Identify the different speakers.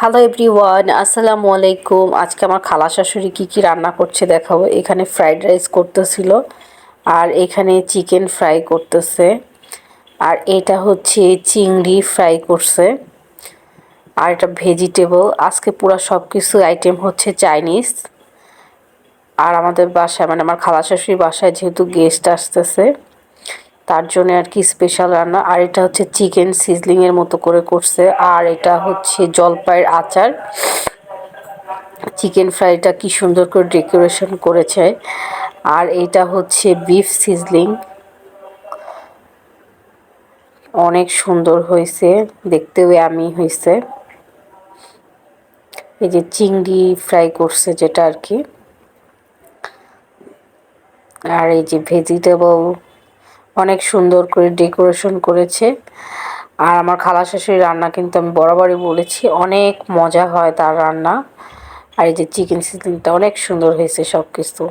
Speaker 1: Hello everyone, আসসালামু আলাইকুম। আজকে আমার খালা শাশুড়ি কী কী রান্না করছে দেখাবো। এখানে ফ্রাইড রাইস করতেছিল, আর এখানে চিকেন ফ্রাই করতেছে, আর এটা হচ্ছে চিংড়ি ফ্রাই করছে, আর এটা ভেজিটেবল। আজকে পুরো সব কিছু আইটেম হচ্ছে চাইনিজ। আর আমাদের বাসায় মানে আমার খালা শাশুড়ির বাসায় যেহেতু গেস্ট আসতেছে, তার জন্য আর কি স্পেশাল রান্না। আর এটা হচ্ছে চিকেন সিজলিংয়ের মতো করে করছে, আর এটা হচ্ছে জলপাইয়ের আচার। চিকেন ফ্রাইটা কি সুন্দর করে ডেকোরেশন করেছে। আর এটা হচ্ছে বিফ সিজলিং, অনেক সুন্দর হয়েছে, দেখতেও ইয়ামি হয়েছে। এই যে চিংড়ি ফ্রাই করছে যেটা আর কি, আর এই যে ভেজিটেবল অনেক সুন্দর করে ডেকোরেশন করেছে। আর আমার খালা শাশুড়ির রান্না কিন্তু আমি বরাবরই বলেছি অনেক মজা হয় তার রান্না। আর এই যে চিকেন সিজলিংটা অনেক সুন্দর হয়েছে সব কিছু।